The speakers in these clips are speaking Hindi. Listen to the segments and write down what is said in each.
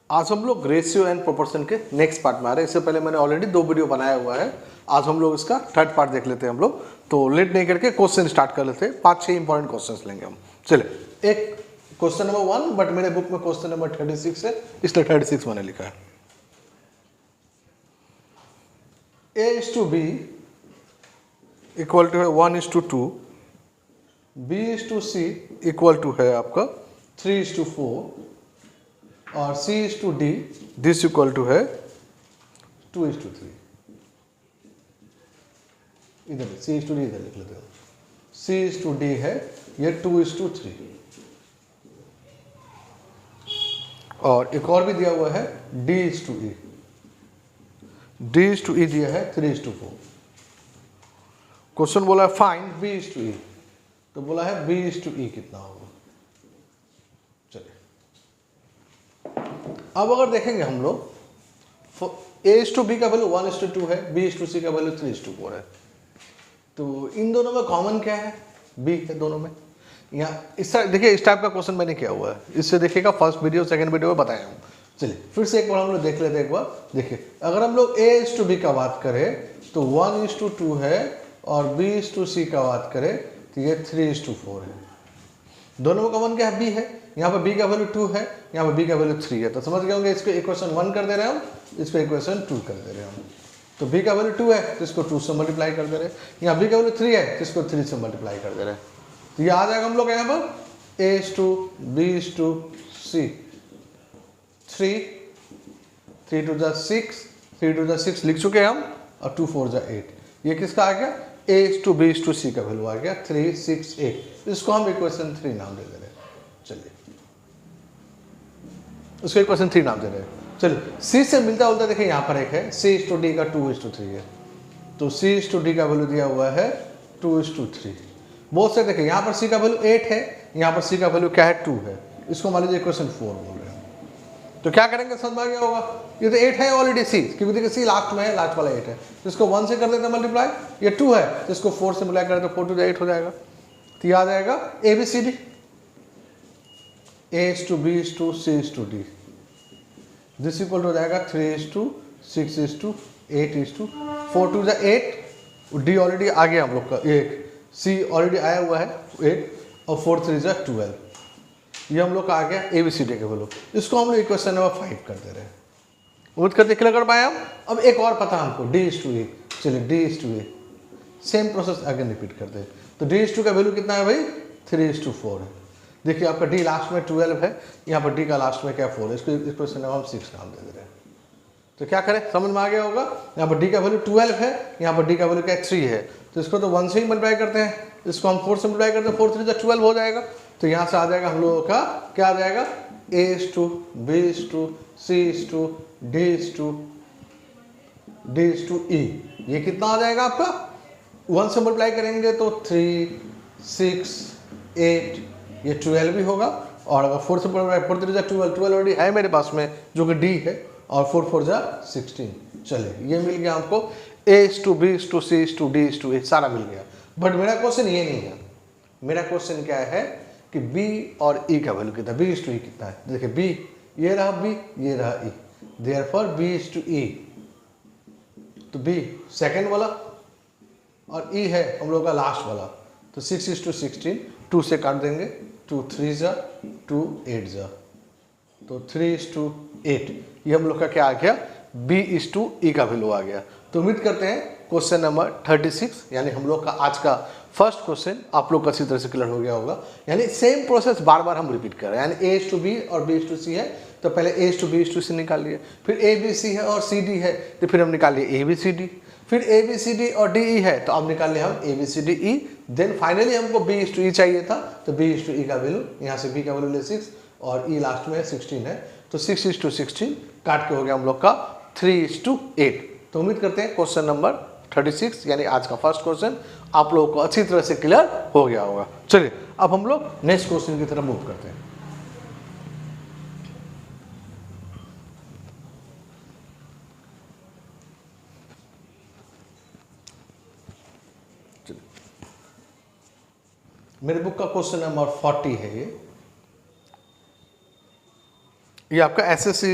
आज हम लोग रेशियो एंड प्रोपोर्शन के नेक्स्ट पार्ट में आ रहे हैं। इससे पहले मैंने ऑलरेडी 2 वीडियो बनाया हुआ है। आज हम लोग इसका थर्ड पार्ट देख लेते हैं हम लोग। तो लेट नहीं करके क्वेश्चन स्टार्ट कर लेते हैं। 5-6 इंपॉर्टेंट क्वेश्चंस लेंगे हम। चलिए, एक क्वेश्चन नंबर 1, बट मेरे बुक में क्वेश्चन नंबर 36 है, इसलिए 36 मैंने लिखा है। A/B इक्वल टू है 1:2, B/C इक्वल टू है आपका 3:4 और C/D दिस इक्वल टू है 2:3। इधर C/D इधर लिख लेते हैं। C/D है ये 2:3 और एक और भी दिया हुआ है D/E। D/E दिया है 3:4। क्वेश्चन बोला है फाइंड B/E, तो बोला है B/E कितना होगा। चलिए, अब अगर देखेंगे हम लोग A/B का वैल्यू 1:2 है, B/C का वैल्यू 3:4 है। तो इन दोनों में कॉमन क्या है? B है दोनों में। यहाँ इस देखिए, इस टाइप का क्वेश्चन मैंने किया हुआ है, इससे देखिएगा फर्स्ट वीडियो सेकंड वीडियो में बताया हूँ। चलिए फिर से एक बार हम लोग देख लेते हैं। एक बार देखिए, अगर हम लोग A/B का बात करें तो 1:2 है और B/C का बात करें तो ये 3:4 है। दोनों में कॉमन क्या है? B है। यहाँ पर B का वैल्यू 2 है, यहाँ पर B का वैल्यू 3 है। तो समझ गए होंगे, इसको इक्वेशन 1 कर दे रहे हैं हम, इसको इक्वेशन 2 कर दे रहे हैं हम। तो B का वैल्यू 2 है तो इसको 2 से मल्टीप्लाई कर दे रहे हैं। यहाँ B का वैल्यू 3 है तो इसको 3 से मल्टीप्लाई कर दे रहे हैं। तो ये आ जाएगा हम लोग यहाँ पर A/2 B/C 3 2 6 3 2 6 लिख चुके हैं हम, और 2 4 8। ये किसका आ गया? A/2 B/C का वैल्यू आ गया 3 6 8। इसको हम इक्वेशन 3 नाम दे दे रहे हैं। चलिए, उसको इक्वेशन 3 नाम दे रहे हैं। चलिए, C से मिलता जुलता देखिए यहाँ पर एक है C/D का 2:3 है, तो C/D का वैल्यू दिया हुआ है 2:3। बहुत से देखिए, यहाँ पर C का वैल्यू 8 है, यहाँ पर C का वैल्यू क्या है? 2 है। इसको मान लीजिए इक्वेशन 4 बोल रहे हैं। तो क्या करेंगे? समझ में आ गया होगा। ये तो 8 है ऑलरेडी C, क्योंकि देखिए C लास्ट में है, लास्ट वाला 8 है, तो इसको 1 से कर देते हैं मल्टीप्लाई। ये 2 है तो इसको 4 से मल्टीप्लाई करें तो 4 2 8 हो जाएगा। तो ये आ जाएगा ABCD A/2 B/2 C/D। This equal हो जाएगा 3:6:8:4 2 8। D ऑलरेडी आ गया हम लोग का, एक C ऑलरेडी आया हुआ है 8 और 4 3 12। ये हम लोग का आ गया ABCD के वैल्यू। इसको हम लोग इक्वेशन नंबर 5 कर दे रहे हैं। उम्मीद करते क्लियर कर पाए हम। अब एक और पता हमको D/E। चलिए D/E same process again repeat करते हैं। तो D/2 का वैल्यू कितना है भाई? 3:4 है। देखिए, आपका D लास्ट में 12 है, यहाँ पर D का लास्ट में क्या 4 है। इसको इक्वेशन नंबर हम 6 नाम दे दे रहे हैं। तो क्या करें? समझ में आ गया होगा। यहाँ पर D का वैल्यू 12 है, यहाँ पर D का वैल्यू क्या 3 है, तो इसको तो 1 से ही मल्टीप्लाई करते हैं। इसको हम 4 से मल्टीप्लाई करते हैं, 4 3 12 हो जाएगा। तो यहाँ से आ जाएगा हम लोगों का क्या आ जाएगा? A/2 B/2 C/2 D/2 D/E। ये कितना आ जाएगा आपका? 1 से मल्टीप्लाई करेंगे तो 3 6 8, ये 12 भी होगा। और अगर 4 से मल्टीप्लाई 4 3 12 ऑलरेडी है मेरे पास में, जो कि D है, और 4 4 16। चलिए, ये मिल गया हमको A/2 B/2 C/2 D/E, सारा मिल गया। बट मेरा क्वेश्चन ये नहीं है। मेरा क्वेश्चन क्या है कि B और E का वैल्यू कितना, B/E कितना है। देखिए, B ये रहा, B ये रहा, E, देयरफॉर B/E। तो B सेकेंड वाला और E है हम लोग का लास्ट वाला। तो 6:16 2 से काट देंगे, 2 3 2 8 तो 3:8। ये हम लोग का क्या आ गया? B/E का वैल्यू आ गया। तो उम्मीद करते हैं क्वेश्चन नंबर 36 यानी हम लोग का आज का फर्स्ट क्वेश्चन आप लोग का अच्छी तरह से क्लियर हो गया होगा। यानी सेम प्रोसेस बार बार हम रिपीट कर रहे हैं। यानी A/B और B/C है, तो पहले A/B से निकाल लिए, फिर ABC है और CD है, तो फिर हम निकाल लिए ABCD, फिर ABCD और DE है, तो अब निकाल लिए हम ABCDE। देन फाइनली हमको B/E चाहिए था, तो B/E का वैल्यू यहाँ से B का वैल्यू ले 6 और E लास्ट में 16 है, तो 6:16 काट के हो गया हम लोग का 3:8। तो उम्मीद करते हैं क्वेश्चन नंबर 36 यानी आज का फर्स्ट क्वेश्चन आप लोगों को अच्छी तरह से क्लियर हो गया होगा। चलिए, अब हम लोग नेक्स्ट क्वेश्चन की तरफ मूव करते हैं। मेरे बुक का क्वेश्चन नंबर 40 है ये। ये आपका एसएससी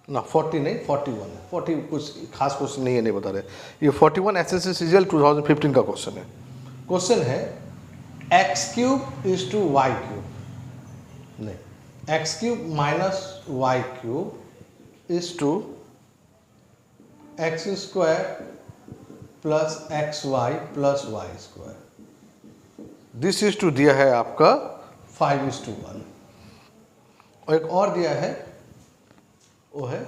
ना 40 नहीं 41 है, 40 कुछ खास क्वेश्चन नहीं है, नहीं बता रहे। ये 41 एसएससी सीजीएल 2015 का क्वेश्चन है। क्वेश्चन है X cube is to Y cube, नहीं X cube minus Y cube is to X square plus x Y plus Y square. This is to दिया है आपका 5:1, और एक और दिया है वो है,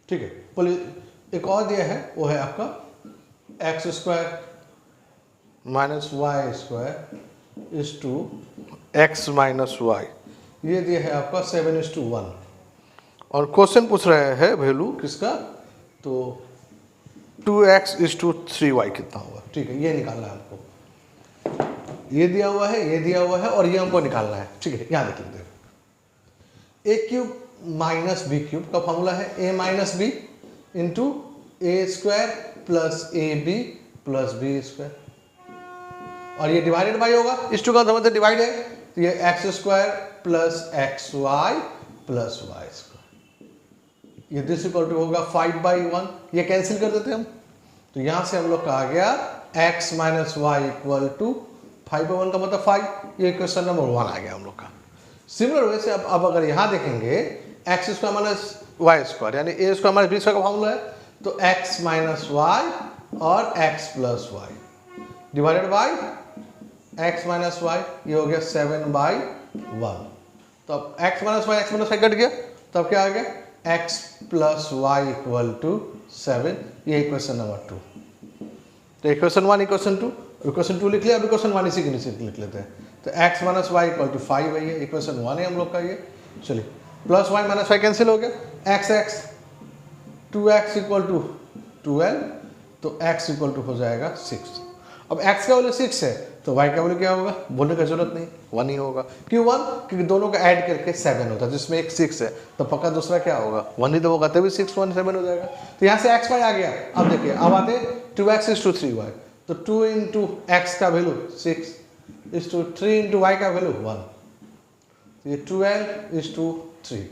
ठीक है, एक और दिया है वो है आपका x square minus y square is to x minus y, ये दिया है आपका 7:1। और क्वेश्चन पूछ रहे हैं वैल्यू किसका, तो 2x इज टू 3y कितना होगा, ठीक है, ये निकालना है हमको। ये दिया हुआ है, ये दिया हुआ है, और ये हमको निकालना है, ठीक है। यहाँ देख लेते हैं, A cube minus B cube का फॉर्मूला है A minus B into A square plus A B plus B square, और ये डिवाइडेड बाई होगा, इस टू का मतलब डिवाइड है, तो ये x square plus x Y plus Y square, ये दिस इक्वल टू होगा 5/1, ये कैंसिल कर देते हैं हम, तो यहां से हम लोग का आ गया x minus y equal to 5/1 का मतलब 5, ये क्वेश्चन नंबर 1 आ गया हम लोग का। सिमिलर वे से अब अगर यहाँ देखेंगे x square minus y square यानी a square minus b square का फॉर्मूला है, तो एक्स माइनस वाई और x plus y divided by x minus y, ये हो गया 7/1। तो अब एक्स माइनस वाई कट गया, तब क्या आ गया x plus y equal to 7, ये इक्वेशन नंबर 2। तो इक्वेशन 1 इक्वेशन 2, इक्वेशन 2 लिख लिया, अब इक्वेशन 1 इसी के नीचे लिख लेते हैं। तो x minus y equal to 5 है, ये इक्वेशन 1 है हम लोग का ये। चलिए plus y minus y cancel हो गया, x 2x इक्वल टू 12, तो x इक्वल टू हो जाएगा 6। अब x का वैल्यू 6 है तो y का वैल्यू क्या होगा, बोलने की जरूरत नहीं, 1 ही होगा। क्यों 1? क्योंकि दोनों का ऐड करके 7 होता है, जिसमें एक 6 है तो पक्का दूसरा क्या होगा 1 ही तो होगा, तभी 6 1 7 हो जाएगा। तो यहाँ से x y आ गया। अब देखिए अब आते 2x इज टू 3y, तो 2 इंटू एक्स का value 6 is to 3 into y का वैल्यू 1, ये 12 इज टू 3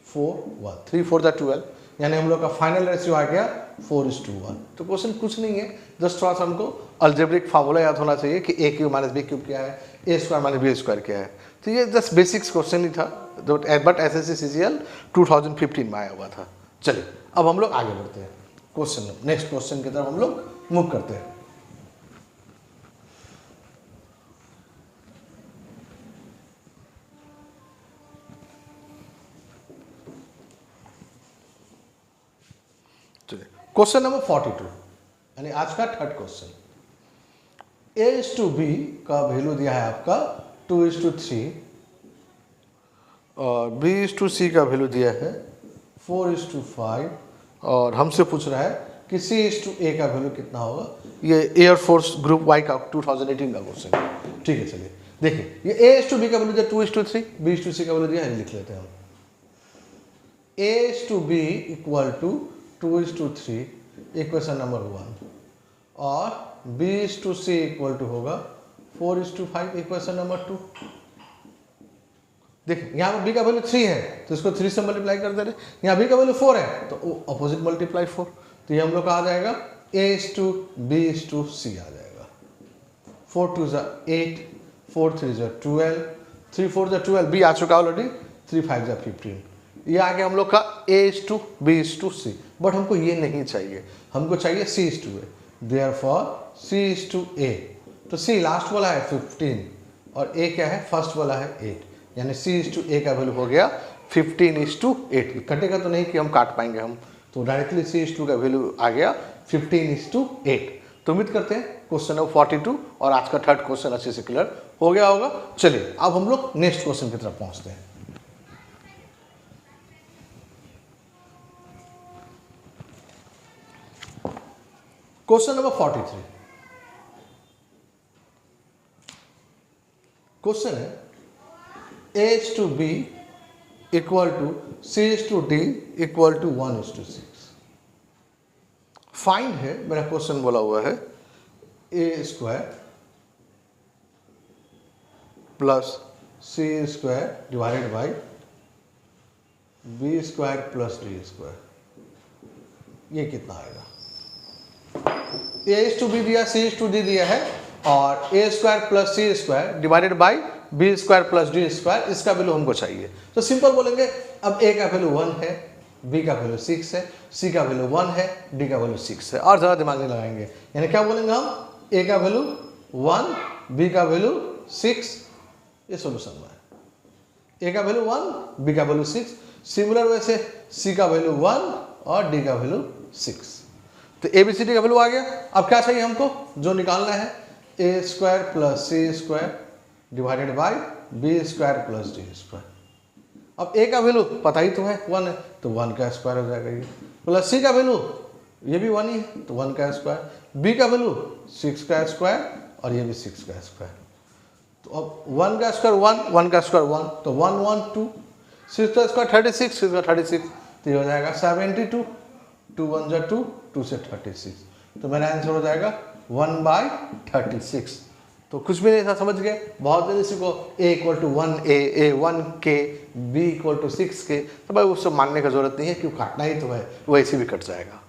4 1 3 4 जा 12, यानी हम लोग का फाइनल रेशियो आ गया 4:1। तो क्वेश्चन कुछ नहीं है, जस्ट थोड़ा सा हमको अल्जेब्रिक फार्मूला याद होना चाहिए कि ए क्यूब माइनस बी क्यूब क्या है, A square minus b square क्या है। तो ये जस्ट बेसिक्स क्वेश्चन ही था, बट एसएससी सीजीएल 2015 में आया हुआ था। चलिए अब हम लोग आगे बढ़ते हैं, क्वेश्चन नेक्स्ट क्वेश्चन की तरफ हम लोग मूव करते हैं। क्वेश्चन नंबर 42 यानी आज का third question. a is to b का वैल्यू दिया है आपका 2:3 और b इज टू सी का वैल्यू दिया है 4:5 और हमसे पूछ रहा है कि c इज टू a का वैल्यू कितना होगा। ये एयरफोर्स ग्रुप वाई का 2018 का क्वेश्चन है। ठीक है, चलिए देखिए ये a इज टू बी का वैल्यू दिया 2:3, b इज टू सी का वैल्यू दिया है, लिख लेते हैं हम। a is to b equal to 2:3 equation number 1 और b is to c equal to होगा 4:5 इक्वेशन नंबर 2। देखिए यहाँ पर b का वैल्यू 3 है तो इसको 3 से मल्टीप्लाई कर दे रहे, यहाँ b का वैल्यू 4 है तो अपोजिट मल्टीप्लाई 4, तो ये हम लोग का आ जाएगा a is to b is to C आ जाएगा। 4 2 जा 8, 4 3 जा 12, 3 4 जा 12, b आ चुका ऑलरेडी, 3 5 जा 15, ये आ गया हम लोग का a is to b is to c. But हमको ये नहीं चाहिए, हमको चाहिए c is to a, therefore c is to a। तो c लास्ट वाला है 15 और a क्या है फर्स्ट वाला है 8, यानी c इज टू a का वैल्यू हो गया 15 इज टू 8। कटेगा तो नहीं कि हम काट पाएंगे हम, तो डायरेक्टली c इज टू का वैल्यू आ गया 15 इज टू 8। तो उम्मीद करते हैं क्वेश्चन नंबर 42 और आज का थर्ड क्वेश्चन अच्छे से क्लियर हो गया होगा। चलिए अब हम लोग नेक्स्ट क्वेश्चन की तरफ पहुंचते हैं। क्वेश्चन नंबर 43, क्वेश्चन है a is to b equal to c is to d equal to 1:6। Find है, मेरा क्वेश्चन बोला हुआ है a square plus C square divided by B square plus D square, ये कितना आएगा? ए इज टू बी दिया, सी इज टू डी दिया है, और A square plus C square divided by B square plus D square, इसका वैल्यू हमको चाहिए। तो सिंपल बोलेंगे, अब ए का वैल्यू 1 है, बी का वैल्यू 6 है, सी का वैल्यू 1 है, डी का वैल्यू 6 है, और ज़्यादा दिमाग नहीं लगाएंगे। यानी क्या बोलेंगे हम, ए का वैल्यू 1, बी का वैल्यू 6, ये सोल्यूशन में है। ए का वैल्यू 1, बी का वैल्यू 6, सिमिलर वैसे सी का वैल्यू 1 और डी का वैल्यू 6। तो ए बी सी डी का वैल्यू आ गया। अब क्या चाहिए हमको, जो निकालना है, A square plus C square divided by B square plus D square. अब ए का वैल्यू पता ही तो है 1 है, तो 1 का स्क्वायर हो जाएगा ये, प्लस सी का वैल्यू ये भी 1 ही है, तो 1 का स्क्वायर, बी का वैल्यू 6 का स्क्वायर और ये भी 6 का स्क्वायर। तो अब 1 का स्क्वायर 1, 1 का स्क्वायर 1, तो 1 1 2, 6 का स्क्वायर 36, 6 का 36, तो ये हो जाएगा 72, 2 1 जा 2, 2 से 36, तो मेरा आंसर हो जाएगा 1/36। तो कुछ भी नहीं था, समझ गए? बहुत जल्दी इसी को a equal to 1a, a 1k, b equal to 6k, तो भाई उससे मानने का जरूरत नहीं है, क्यों काटना ही तो है, वैसे भी कट जाएगा।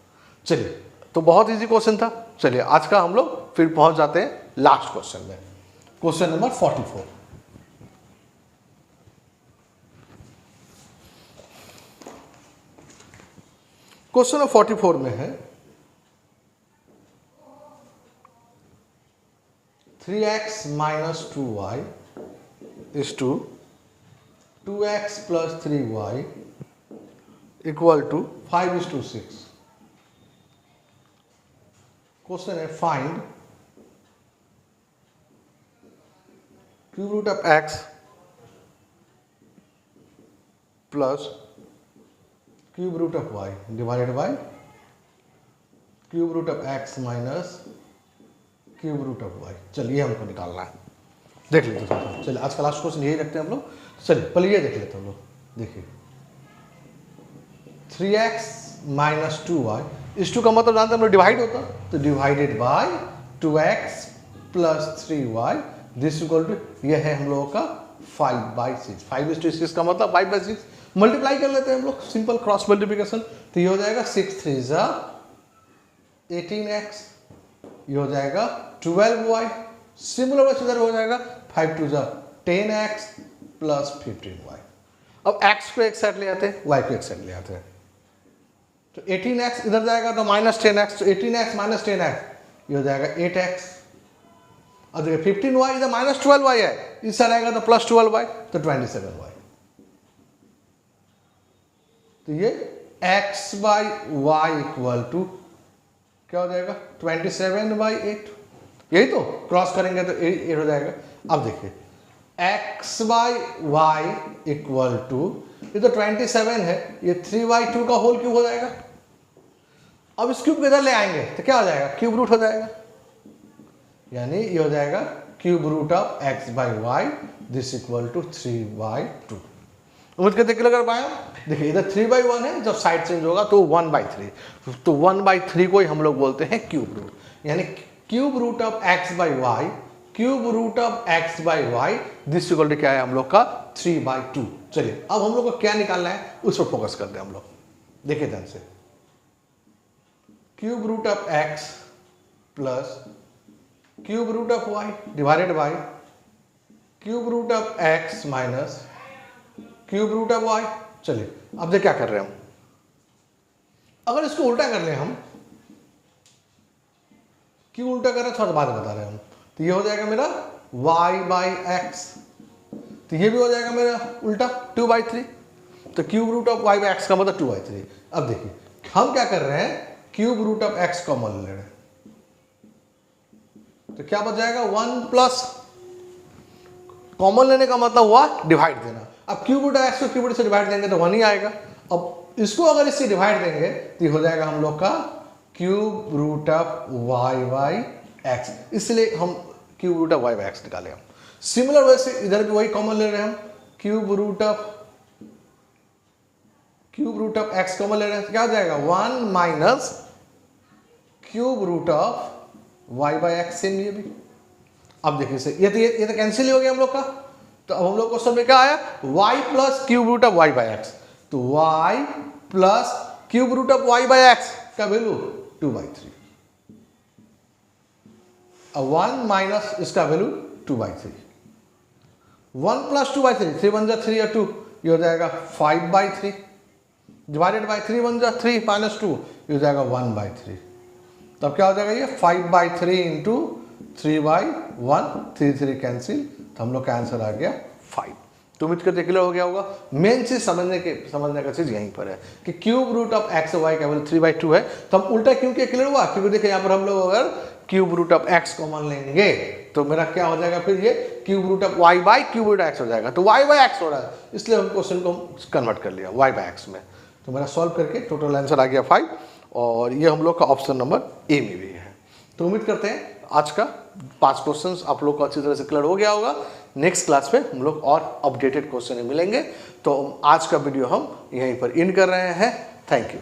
चलिए, तो बहुत इजी क्वेश्चन था। चलिए आज का हम लोग फिर पहुंच जाते हैं लास्ट क्वेश्चन में, क्वेश्चन नंबर 44। क्वेश्चन नंबर 44 में है 3x minus 2y is to 2x plus 3y equal to 5 is to 6। Question है, find cube root of x plus cube root of y divided by cube root of x minus cube root of y। चलिए हमको निकालना है, देख लेते हैं। चलिए आज का लास्ट क्वेश्चन यही रखते हैं हम लोग। चलिए पहले ये देख लेते हैं हम लोग। देखिए 3x माइनस 2y, इस 2 का मतलब जानते हैं हम लोग डिवाइड होता, तो डिवाइडेड बाय 2x प्लस 3y, दिस इक्वल टू ये है हम लोगों का 5/6। 5/6 का मतलब 5/6, मल्टीप्लाई कर लेते हैं हम लोग, सिंपल क्रॉस मल्टीप्लिकेशन। तो ये हो जाएगा 6 3 जा 18x, ये हो जाएगा 12y, सिमिलर वैसे इधर हो जाएगा 5 2 जा 10x प्लस 15y। अब x को एक साइड ले आते हैं, y को एक साइड ले आते हैं, तो 18x इधर जाएगा तो माइनस 10x, तो 18x माइनस 10x ये हो जाएगा 8x। और देखिए 15y इधर माइनस 12y है, इस साइड आएगा तो प्लस 12y, तो 27y। तो ये x/y इक्वल टू क्या हो जाएगा 27/8, यही तो क्रॉस करेंगे तो 8 हो जाएगा। अब देखिए x/y इक्वल टू, ये तो 27 है, ये 3/2 का होल क्यूब हो जाएगा। अब इस क्यूब को इधर ले आएंगे तो क्या हो जाएगा, क्यूब रूट हो जाएगा, यानी ये हो जाएगा cube root of x/y, this equal to 3/2। उम्मीद करते क्लियर कर पाए। देखिए इधर 3/1 है, जब साइड चेंज होगा तो 1/3, तो 1/3 को ही हम लोग बोलते हैं क्यूब रूट, यानी cube root of x/y, cube root of x/y, this equal to क्या है हम लोग का 3/2। चलिए अब हम लोग को क्या निकालना है उस पर फोकस करते हैं हम लोग। देखिए ध्यान से, cube root of x plus cube root of y divided by cube root of x minus cube root of y। चलिए अब देख क्या कर रहे हैं हम, अगर इसको उल्टा कर ले हम, क्यों उल्टा कर रहे हैं थोड़ा बाद में बता रहे हैं हम। तो ये हो जाएगा मेरा y/x, तो ये भी हो जाएगा मेरा उल्टा 2/3, तो क्यूब रूट ऑफ y/x का मतलब 2/3। अब देखिए हम क्या कर रहे हैं, cube root of x common ले रहे हैं, तो क्या बच जाएगा 1 प्लस, कॉमन लेने का मतलब हुआ डिवाइड देना। अब क्यूब रूट ऑफ x को क्यूब रूट से डिवाइड देंगे तो 1 ही आएगा। अब इसको अगर इससे डिवाइड देंगे तो ये हो जाएगा हम लोग का क्यूब रूट ऑफ y/x, इसलिए हम क्यूब रूट ऑफ y/x निकाले हम। सिमिलर वैसे इधर भी वही कॉमन ले रहे हैं हम, cube root of x common ले रहे हैं, तो क्या हो जाएगा 1 minus cube root of y/x, same ये भी। अब देखिए ये तो कैंसिल ही हो गया हम लोग का, तो अब हम लोग क्वेश्चन में क्या आया, y plus cube root of y by x. तो y plus cube root of y by x का वैल्यू 2/3, अब 1 माइनस इसका वैल्यू 2/3, 1 प्लस 2/3, 3 1 जा 3 या 2, ये हो जाएगा 5/3, डिवाइडेड बाई 3 1 जा 3 माइनस 2, ये हो जाएगा 1/3। तब क्या हो जाएगा ये 5/3 इंटू 3/1, 3 कैंसिल, तो हम लोग का आंसर आ गया 5। तो उम्मीद करते क्लियर हो गया होगा। मेन चीज समझने का चीज यहीं पर है कि cube root of x y का वैल्यू 3/2 है। तो हम उल्टा क्यों किया, क्लियर हुआ? क्योंकि देखिए यहाँ पर हम लोग अगर cube root of x common लेंगे तो मेरा क्या हो जाएगा, फिर ये cube root of y by cube root x हो जाएगा। तो वाई बाई एक्स हो रहा है, इसलिए हम क्वेश्चन को कन्वर्ट कर लिया वाई बाई एक्स में। तो मेरा सॉल्व करके टोटल आंसर आ गया 5, और ये हम लोग का ऑप्शन नंबर ए में भी है। तो उम्मीद करते हैं आज का 5 क्वेश्चंस आप लोग को अच्छी तरह से क्लियर हो गया होगा। नेक्स्ट क्लास में हम लोग और अपडेटेड क्वेश्चन मिलेंगे। तो आज का वीडियो हम यहीं पर एंड कर रहे हैं। Thank you.